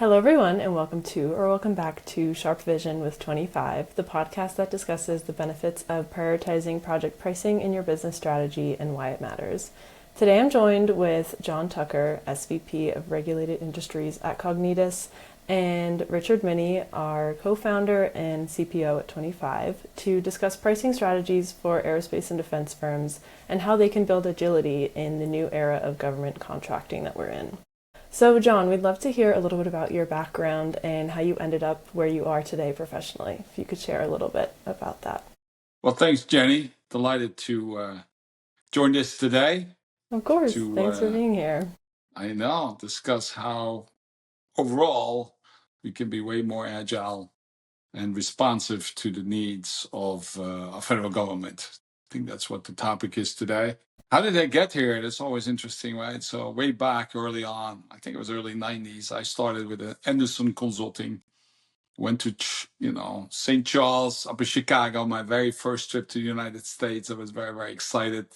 Hello, everyone, and welcome back to Sharp Vision with 25, the podcast that discusses the benefits of prioritizing project pricing in your business strategy and why it matters. Today I'm joined with John Tukker, SVP of Regulated Industries at Cognitus, and Richard Minnie, our co-founder and CPO at 25, to discuss pricing strategies for aerospace and defense firms and how they can build agility in the new era of government contracting that we're in. So, John, we'd love to hear a little bit about your background and how you ended up where you are today professionally. If you could share a little bit about that. Well, thanks, Jenny. Delighted to join this today Of course. to, Thanks for being here. discuss how overall we can be way more agile and responsive to the needs of our federal government. I think that's what the topic is today. How did I get here? That's always interesting, right? So way back early on, I think it was early 90s, I started with Anderson Consulting. Went to, St. Charles up in Chicago, my very first trip to the United States. I was very, very excited.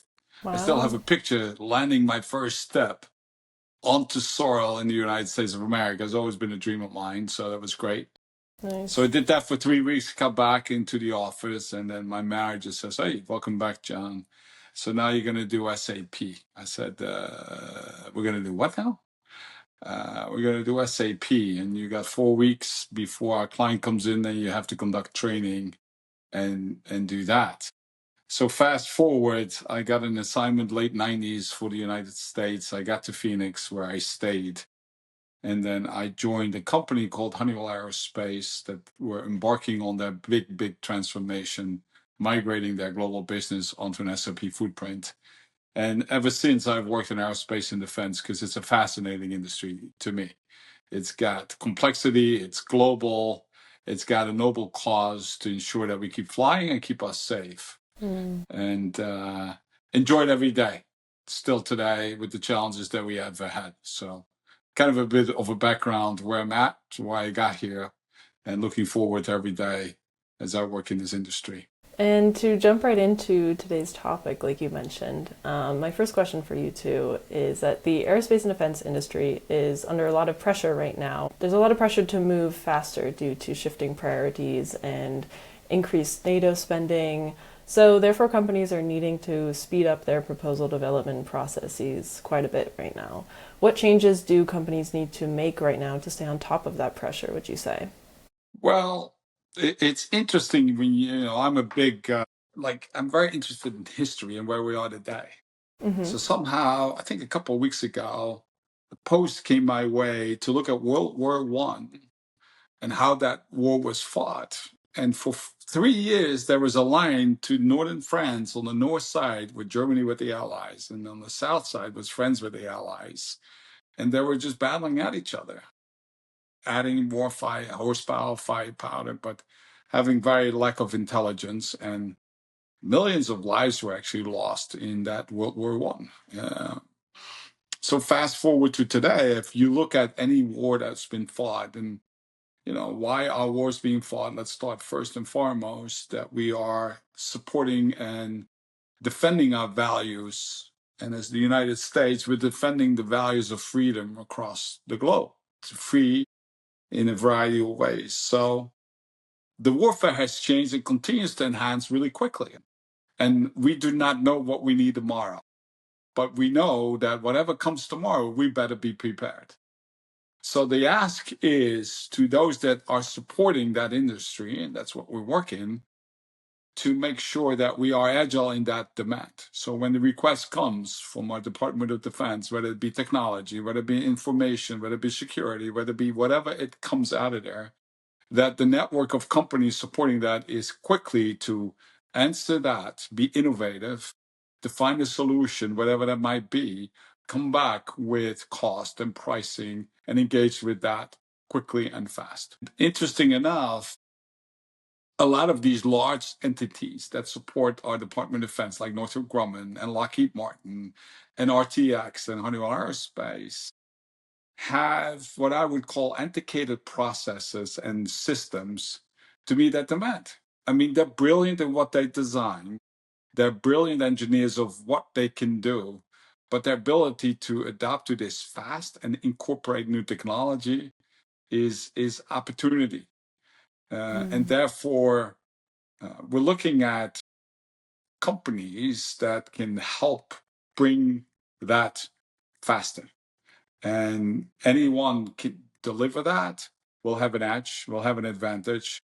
I still have a Wow. picture landing my first step onto soil in the United States of America. It's always been a dream of mine, so that was great. So I Nice. did that for 3 weeks, got back into the office, and then my manager says, "Hey, welcome back, John. So now you're going to do SAP." I said, "We're going to do what now?" We're going to do SAP, and you got 4 weeks before our client comes in, and you have to conduct training and do that. So fast forward, I got an assignment late 90s for the United States. I got to Phoenix where I stayed. And then I joined a company called Honeywell Aerospace that were embarking on their big, big transformation, migrating their global business onto an SAP footprint. And ever since, I've worked in aerospace and defense because it's a fascinating industry to me. It's got complexity, it's global, it's got a noble cause to ensure that we keep flying and keep us safe. Mm. And enjoy it every day, still today, with the challenges that we have had. So, kind of a bit of a background where I'm at, why I got here, and looking forward to every day as I work in this industry. And to jump right into today's topic, like you mentioned, my first question for you too is that the aerospace and defense industry is under a lot of pressure right now. There's a lot of pressure to move faster due to shifting priorities and increased NATO spending. So therefore, companies are needing to speed up their proposal development processes quite a bit right now. What changes do companies need to make right now to stay on top of that pressure, would you say? Well, it's interesting when I'm a big, I'm very interested in history and where we are today. Mm-hmm. So somehow, I think a couple of weeks ago, a post came my way to look at World War I and how that war was fought. And for 3 years, there was a line to northern France on the north side, with Germany with the Allies, and on the south side was France with the Allies. And they were just battling at each other, adding more fire, horsepower, firepower, but having very lack of intelligence. And millions of lives were actually lost in that World War One. So fast forward to today, if you look at any war that's been fought, and why are wars being fought? Let's start first and foremost that we are supporting and defending our values. And as the United States, we're defending the values of freedom across the globe, to free in a variety of ways. So the warfare has changed and continues to enhance really quickly. And we do not know what we need tomorrow. But we know that whatever comes tomorrow, we better be prepared. So the ask is to those that are supporting that industry, and that's what we're working, to make sure that we are agile in that demand. So when the request comes from our Department of Defense, whether it be technology, whether it be information, whether it be security, whether it be whatever it comes out of there, that the network of companies supporting that is quickly to answer that, be innovative, to find a solution, whatever that might be, come back with cost and pricing and engage with that quickly and fast. Interesting enough, a lot of these large entities that support our Department of Defense, like Northrop Grumman and Lockheed Martin and RTX and Honeywell Aerospace, have what I would call antiquated processes and systems to meet that demand. I mean, they're brilliant in what they design. They're brilliant engineers of what they can do, but their ability to adapt to this fast and incorporate new technology is opportunity. And therefore, we're looking at companies that can help bring that faster. And anyone can deliver that will have an edge, will have an advantage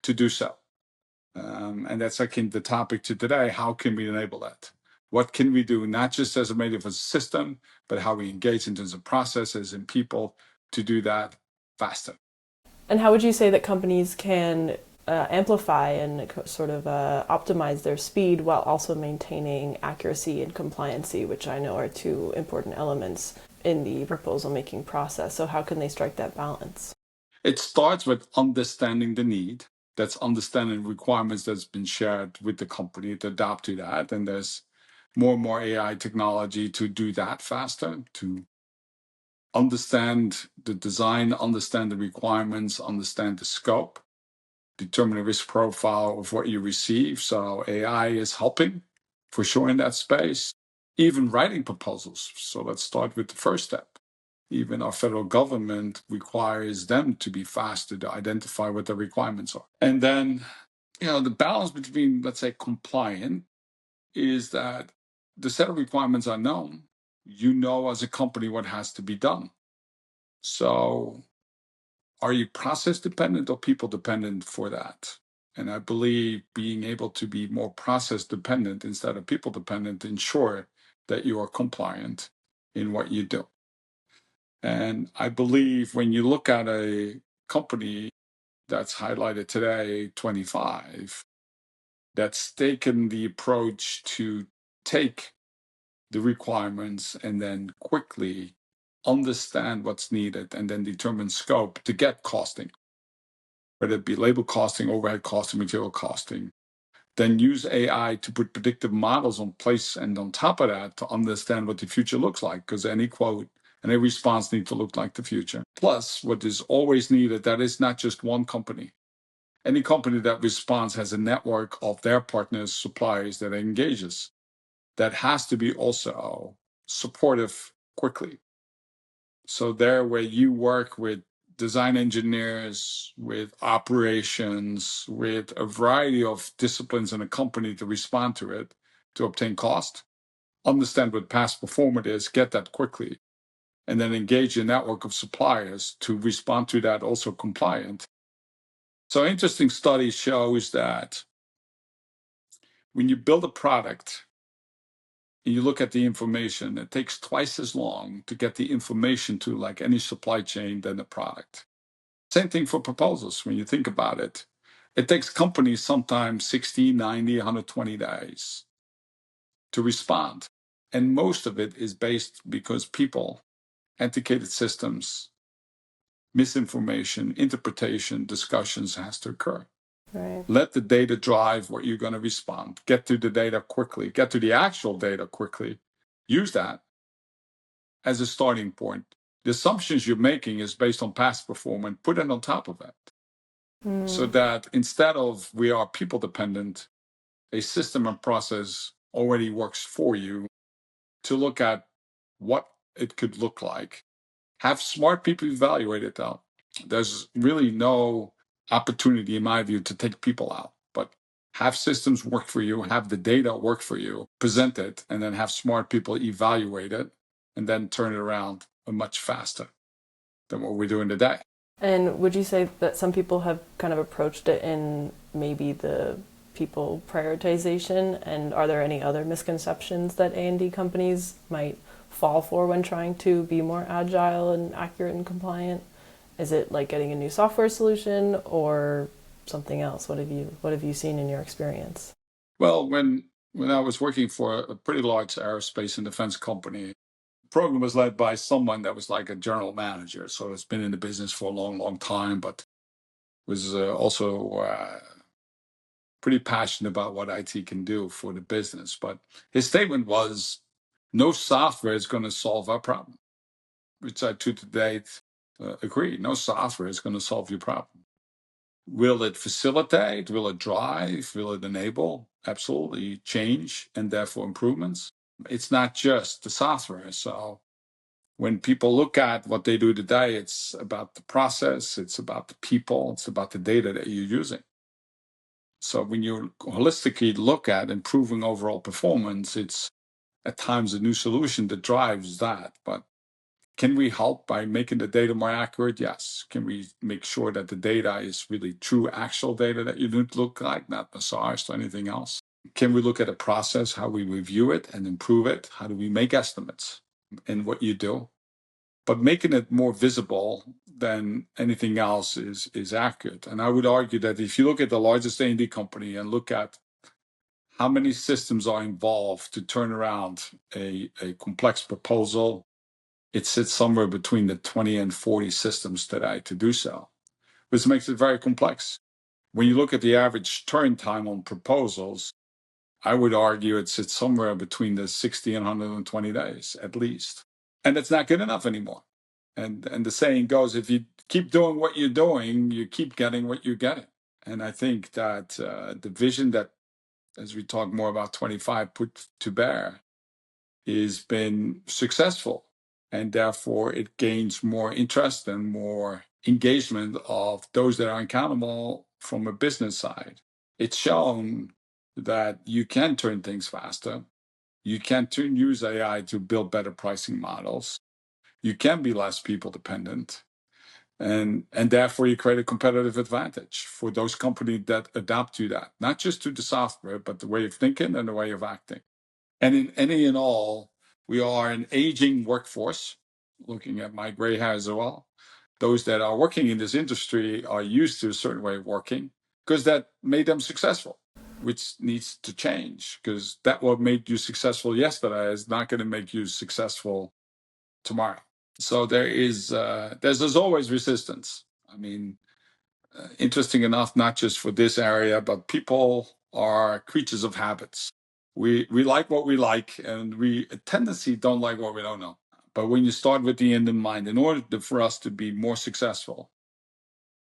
to do so. And that's, I think, the topic to today. How can we enable that? What can we do, not just as a matter of a system, but how we engage in terms of processes and people to do that faster? And how would you say that companies can amplify and sort of optimize their speed while also maintaining accuracy and compliancy, which I know are two important elements in the proposal making process? So how can they strike that balance? It starts with understanding the need. That's understanding requirements that's been shared with the company to adapt to that. And there's more and more AI technology to do that faster, to understand the design, understand the requirements, understand the scope, determine the risk profile of what you receive. So AI is helping for sure in that space. Even writing proposals. So let's start with the first step. Even our federal government requires them to be faster to identify what the requirements are. And then, the balance between, let's say, compliant is that the set of requirements are known. You know, as a company, what has to be done. So are you process dependent or people dependent for that? And I believe being able to be more process dependent instead of people dependent ensure that you are compliant in what you do. And I believe when you look at a company that's highlighted today, 25, that's taken the approach to take the requirements and then quickly understand what's needed and then determine scope to get costing, whether it be labor costing, overhead costing, material costing, then use AI to put predictive models in place and on top of that to understand what the future looks like, because any quote and a response need to look like the future. Plus, what is always needed, that is not just one company. Any company that responds has a network of their partners, suppliers that it engages. That has to be also supportive quickly. So there where you work with design engineers, with operations, with a variety of disciplines in a company to respond to it, to obtain cost, understand what past performance is, get that quickly, and then engage a network of suppliers to respond to that also compliant. So interesting study shows that when you build a product and you look at the information, it takes twice as long to get the information to like any supply chain than the product. Same thing for proposals. When you think about it, it takes companies sometimes 60, 90, 120 days to respond. And most of it is based because people, antiquated systems, misinformation, interpretation, discussions has to occur. Right. Let the data drive what you're going to respond. Get to the data quickly. Get to the actual data quickly. Use that as a starting point. The assumptions you're making is based on past performance. Put it on top of it. So that instead of we are people dependent, a system and process already works for you to look at what it could look like. Have smart people evaluate it out. There's really no opportunity, in my view, to take people out, but have systems work for you, have the data work for you, present it, and then have smart people evaluate it, and then turn it around much faster than what we're doing today. And would you say that some people have kind of approached it in maybe the people prioritization? And are there any other misconceptions that A&D companies might fall for when trying to be more agile and accurate and compliant? Is it like getting a new software solution or something else? What have you seen in your experience? Well, when I was working for a pretty large aerospace and defense company, the program was led by someone that was like a general manager. So it's been in the business for a long, long time, but was also pretty passionate about what IT can do for the business. But his statement was, no software is going to solve our problem, which I to date agree. No software is going to solve your problem. Will it facilitate? Will it drive? Will it enable? Absolutely change and therefore improvements. It's not just the software. So When people look at what they do today, it's about the process, it's about the people, it's about the data that you're using. So when you holistically look at improving overall performance, it's at times a new solution that drives that. But can we help by making the data more accurate? Yes. Can we make sure that the data is really true, actual data that you don't look like, not massaged or anything else? Can we look at a process, how we review it and improve it? How do we make estimates in what you do? But making it more visible than anything else is accurate. And I would argue that if you look at the largest A&D company and look at how many systems are involved to turn around a complex proposal, it sits somewhere between the 20 and 40 systems today to do so, which makes it very complex. When you look at the average turn time on proposals, I would argue it sits somewhere between the 60 and 120 days at least. And it's not good enough anymore. And the saying goes, if you keep doing what you're doing, you keep getting what you're getting. And I think that the vision that, as we talk more about 25, put to bear is been successful. And therefore, it gains more interest and more engagement of those that are accountable from a business side. It's shown that you can turn things faster. You can use AI to build better pricing models. You can be less people dependent. And therefore, you create a competitive advantage for those companies that adapt to that, not just to the software, but the way of thinking and the way of acting. And in any and all, we are an aging workforce, looking at my gray hair as well. Those that are working in this industry are used to a certain way of working because that made them successful, which needs to change because that what made you successful yesterday is not going to make you successful tomorrow. So there's always resistance. I mean, interesting enough, not just for this area, but people are creatures of habits. We like what we like, and we a tendency don't like what we don't know. But when you start with the end in mind, in order for us to be more successful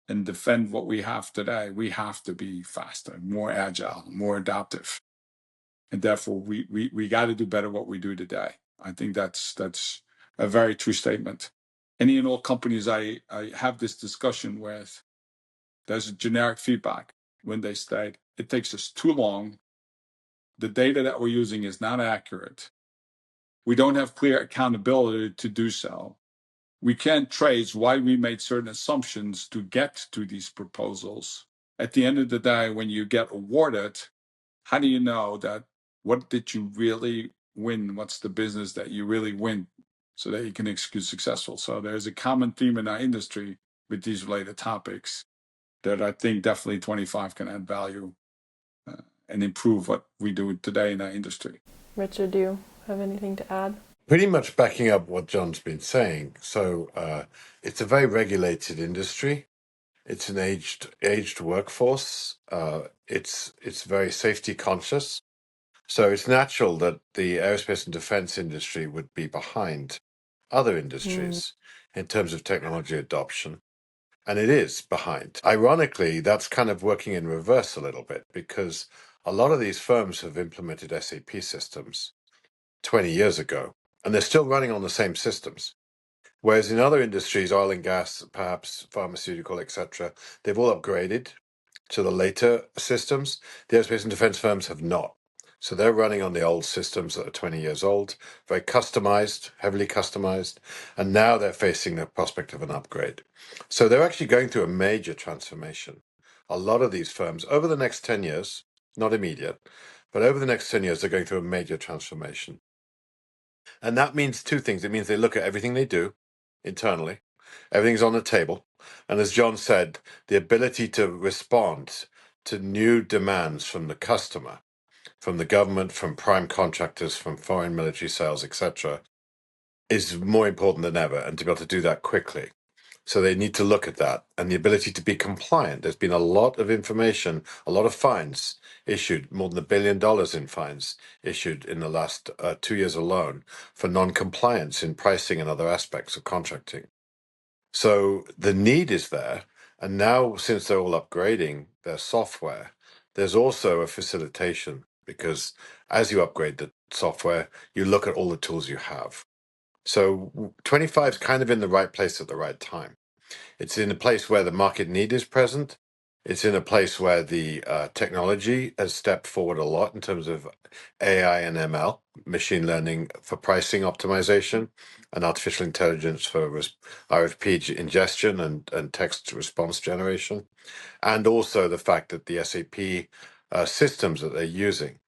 and defend what we have today, we have to be faster, more agile, more adaptive, and therefore we got to do better what we do today. I think that's a very true statement. Any and all companies I have this discussion with, there's a generic feedback when they state it takes us too long. The data that we're using is not accurate. We don't have clear accountability to do so. We can't trace why we made certain assumptions to get to these proposals. At the end of the day, when you get awarded, how do you know that what did you really win? What's the business that you really win so that you can execute successful? So there's a common theme in our industry with these related topics that I think definitely 25 can add value and improve what we do today in our industry. Richard, do you have anything to add? Pretty much backing up what John's been saying. So it's a very regulated industry. It's an aged workforce. It's very safety conscious. So it's natural that the aerospace and defense industry would be behind other industries in terms of technology adoption. And it is behind. Ironically, that's kind of working in reverse a little bit because a lot of these firms have implemented SAP systems 20 years ago, and they're still running on the same systems. Whereas in other industries, oil and gas, perhaps pharmaceutical, etc., they've all upgraded to the later systems. The aerospace and defense firms have not. So they're running on the old systems that are 20 years old, very customized, heavily customized, and now they're facing the prospect of an upgrade. So they're actually going through a major transformation. A lot of these firms, over the next 10 years, not immediate, but over the next 10 years, they're going through a major transformation. And that means two things. It means they look at everything they do internally, everything's on the table. And as John said, the ability to respond to new demands from the customer, from the government, from prime contractors, from foreign military sales, etc., is more important than ever, and to be able to do that quickly. So they need to look at that and the ability to be compliant. There's been a lot of information, a lot of fines issued, more than $1 billion in fines issued in the last 2 years alone for non-compliance in pricing and other aspects of contracting. So the need is there. And now, since they're all upgrading their software, there's also a facilitation because as you upgrade the software, you look at all the tools you have. So 25 is kind of in the right place at the right time. It's in a place where the market need is present. It's in a place where the technology has stepped forward a lot in terms of AI and ML, machine learning for pricing optimization, and artificial intelligence for RFP ingestion and text response generation. And also the fact that the SAP systems that they're using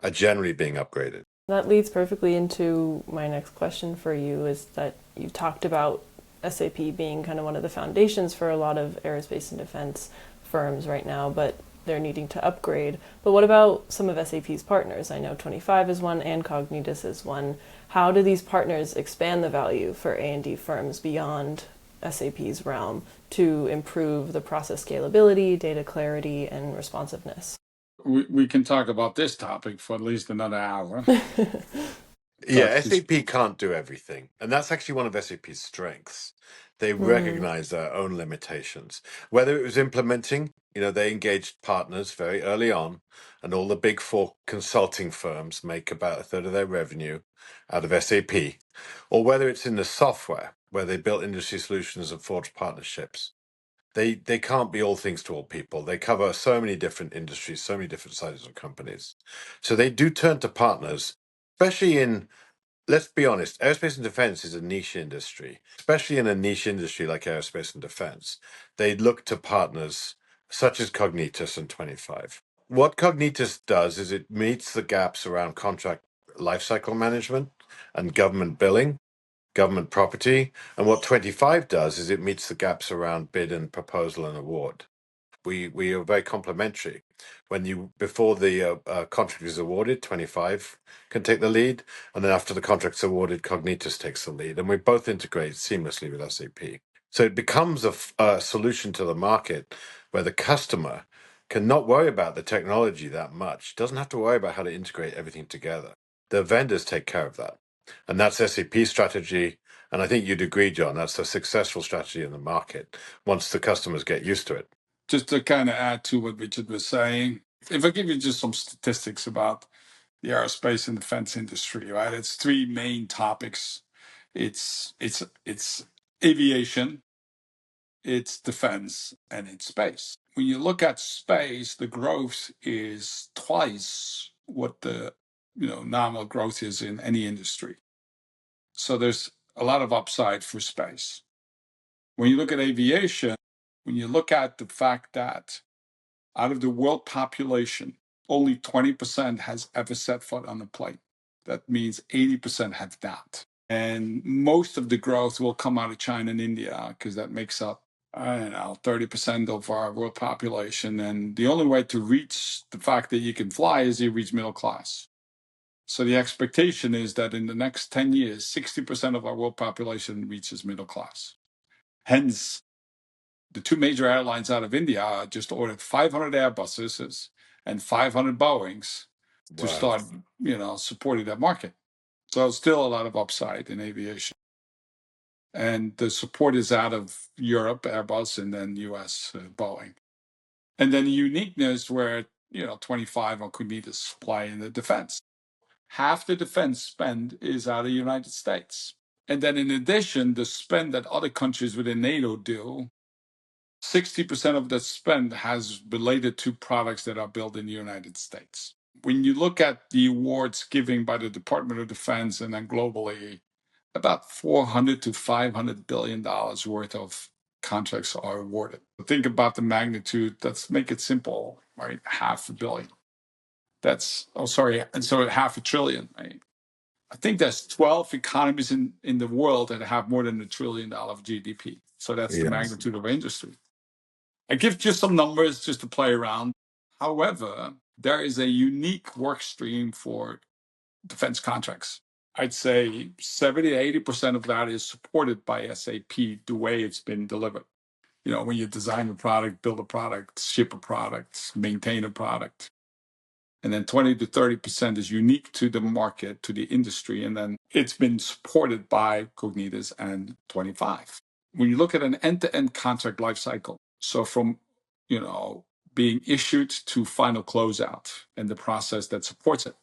are generally being upgraded. That leads perfectly into my next question for you, is that you talked about SAP being kind of one of the foundations for a lot of aerospace and defense firms right now, but they're needing to upgrade. But what about some of SAP's partners? I know Twenty5 is one and Cognitus is one. How do these partners expand the value for A&D firms beyond SAP's realm to improve the process scalability, data clarity, and responsiveness? We can talk about this topic for at least another hour. Yeah, SAP can't do everything. And that's actually one of SAP's strengths. They recognize their own limitations. Whether it was implementing, they engaged partners very early on, and all the big four consulting firms make about a third of their revenue out of SAP, or whether it's in the software, where they built industry solutions and forged partnerships. They can't be all things to all people. They cover so many different industries, so many different sizes of companies. So they do turn to partners, especially in, let's be honest, aerospace and defense is a niche industry, especially in a niche industry like aerospace and defense. They look to partners such as Cognitus and Twenty5. What Cognitus does is it meets the gaps around contract lifecycle management and government billing, government property. And what Twenty5 does is it meets the gaps around bid and proposal and award. We are very complementary. Before the contract is awarded, Twenty5 can take the lead, and then after the contract's awarded, Cognitus takes the lead, and we both integrate seamlessly with SAP. So it becomes a solution to the market where the customer can not worry about the technology that much, doesn't have to worry about how to integrate everything together. The vendors take care of that, and that's SAP's strategy. And I think you'd agree, John, that's a successful strategy in the market once the customers get used to it. Just to kind of add to what Richard was saying, if I give you just some statistics about the aerospace and defense industry, right? It's three main topics. It's aviation, it's defense, and it's space. When you look at space, the growth is twice what the nominal growth is in any industry. So there's a lot of upside for space. When you look at aviation, when you look at the fact that out of the world population, only 20% has ever set foot on a plane. That means 80% have not. And most of the growth will come out of China and India because that makes up, 30% of our world population. And the only way to reach the fact that you can fly is you reach middle class. So the expectation is that in the next 10 years, 60% of our world population reaches middle class. Hence, the two major airlines out of India just ordered 500 Airbuses and 500 Boeings to start, supporting that market. So still a lot of upside in aviation. And the support is out of Europe, Airbus, and then US, Boeing. And then the uniqueness where, Twenty5 or Cognitus supply in the defense. Half the defense spend is out of the United States. And then in addition, the spend that other countries within NATO do, 60% of the spend has related to products that are built in the United States. When you look at the awards given by the Department of Defense and then globally, about $400 to $500 billion worth of contracts are awarded. Think about the magnitude. Let's make it simple, right? $500 million. So $500 billion, right? I think there's 12 economies in the world that have more than $1 trillion of GDP. So that's the magnitude of industry. I give just some numbers just to play around. However, there is a unique work stream for defense contracts. I'd say 70 to 80% of that is supported by SAP, the way it's been delivered. When you design a product, build a product, ship a product, maintain a product. And then 20 to 30% is unique to the market, to the industry. And then it's been supported by Cognitus and Twenty5. When you look at an end-to-end contract lifecycle, so from, being issued to final closeout and the process that supports it,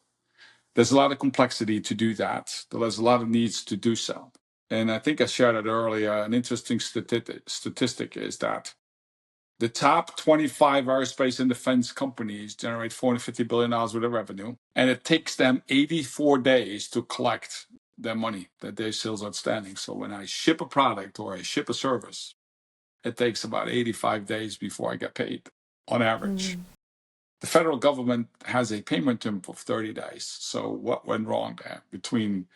there's a lot of complexity to do that. There's a lot of needs to do so. And I think I shared it earlier. An interesting statistic is that the top 25 aerospace and defense companies generate $450 billion worth of revenue, and it takes them 84 days to collect their money, their day sales outstanding. So when I ship a product or I ship a service, it takes about 85 days before I get paid on average. The federal government has a payment term of 30 days. So what went wrong there? Between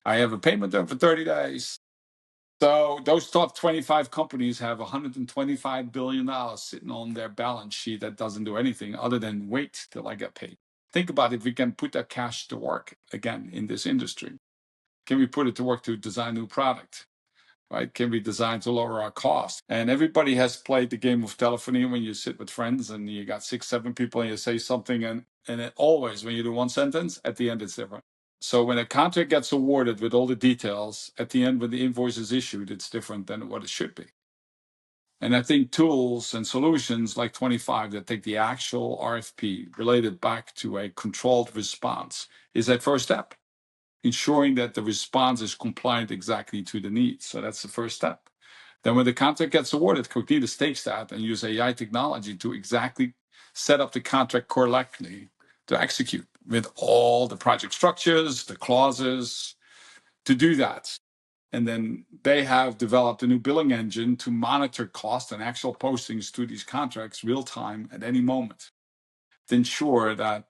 I have a payment term for 30 days. So those top 25 companies have $125 billion sitting on their balance sheet that doesn't do anything other than wait till I get paid. Think about if we can put that cash to work again in this industry. Can we put it to work to design new product? Right? Can we design to lower our cost? And everybody has played the game of telephony when you sit with friends and you got 6, 7 people and you say something and it always, when you do one sentence, at the end it's different. So when a contract gets awarded with all the details, at the end when the invoice is issued, it's different than what it should be. And I think tools and solutions like 25 that take the actual RFP related back to a controlled response is a first step, ensuring that the response is compliant exactly to the needs. So that's the first step. Then when the contract gets awarded, Cognitus takes that and use AI technology to exactly set up the contract correctly to execute with all the project structures, the clauses, to do that. And then they have developed a new billing engine to monitor cost and actual postings to these contracts real time at any moment to ensure that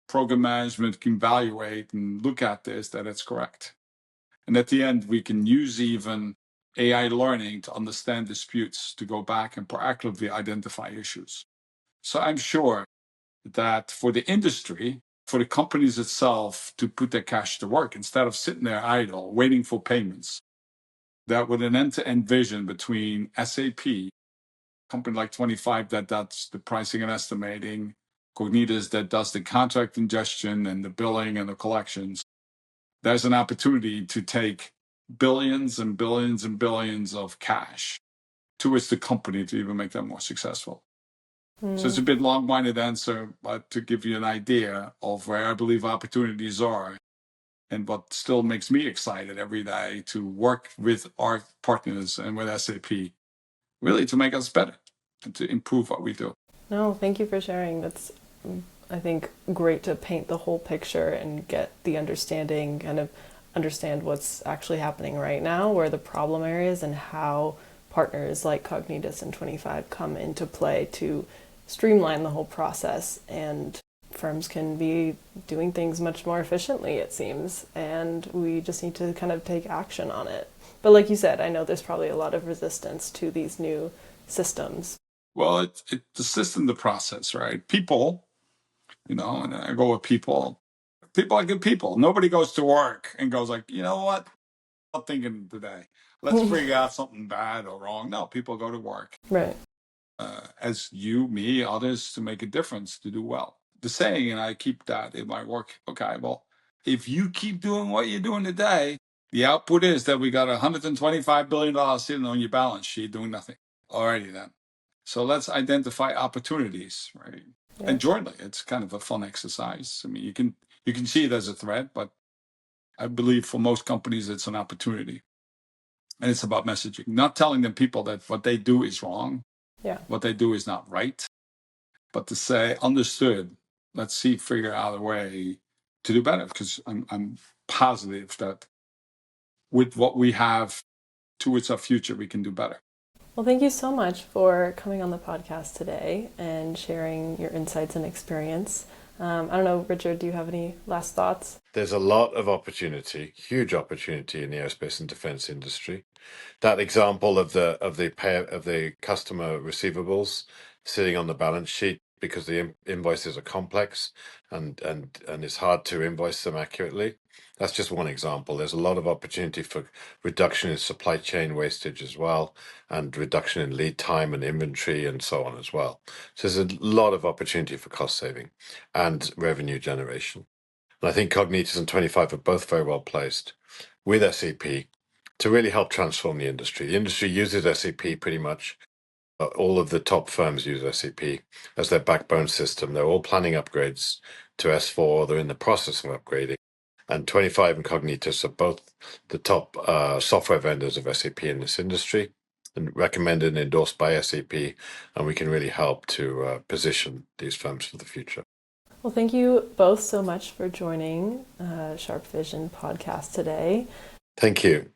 program management can evaluate and look at this, that it's correct. And at the end, we can use even AI learning to understand disputes, to go back and proactively identify issues. So I'm sure that for the industry, for the companies itself to put their cash to work instead of sitting there idle, waiting for payments, that with an end-to-end vision between SAP, company like 25 that does the pricing and estimating, Cognitus that does the contract ingestion and the billing and the collections, there's an opportunity to take billions and billions and billions of cash towards the company to even make them more successful. So it's a bit long-winded answer, but to give you an idea of where I believe opportunities are and what still makes me excited every day to work with our partners and with SAP, really to make us better and to improve what we do. No, thank you for sharing. That's, I think, great to paint the whole picture and get the understanding, kind of understand what's actually happening right now, where the problem areas, and how partners like Cognitus and 25 come into play to streamline the whole process, and firms can be doing things much more efficiently, it seems, and we just need to kind of take action on it. But like you said, I know there's probably a lot of resistance to these new systems. Well, it's the system, the process, right? People, and I go with people. People are good people. Nobody goes to work and goes like, you know what? I'm thinking today. Let's figure out something bad or wrong. No, people go to work. Right. As you, me, others, to make a difference, to do well. The saying, and I keep that in my work. Okay, well, if you keep doing what you're doing today, the output is that we got $125 billion sitting on your balance sheet doing nothing. Alrighty then. So let's identify opportunities, right? Yeah. And jointly, it's kind of a fun exercise. I mean, you can see it as a threat, but I believe for most companies, it's an opportunity. And it's about messaging, not telling them people that what they do is wrong. Yeah. What they do is not right, but to say, understood, let's figure out a way to do better, because I'm positive that with what we have towards our future, we can do better. Well, thank you so much for coming on the podcast today and sharing your insights and experience. I don't know, Richard, do you have any last thoughts? There's a lot of opportunity, huge opportunity in the aerospace and defense industry. That example of the customer receivables sitting on the balance sheet because the invoices are complex and it's hard to invoice them accurately. That's just one example. There's a lot of opportunity for reduction in supply chain wastage as well, and reduction in lead time and inventory and so on as well. So there's a lot of opportunity for cost saving and revenue generation. And I think Cognitus and 25 are both very well placed with SAP to really help transform the industry. The industry uses SAP pretty much. All of the top firms use SAP as their backbone system. They're all planning upgrades to S4. They're in the process of upgrading. And 25 and Cognitus are both the top software vendors of SAP in this industry, and recommended and endorsed by SAP, and we can really help to position these firms for the future. Well, thank you both so much for joining Sharp Vision podcast today. Thank you.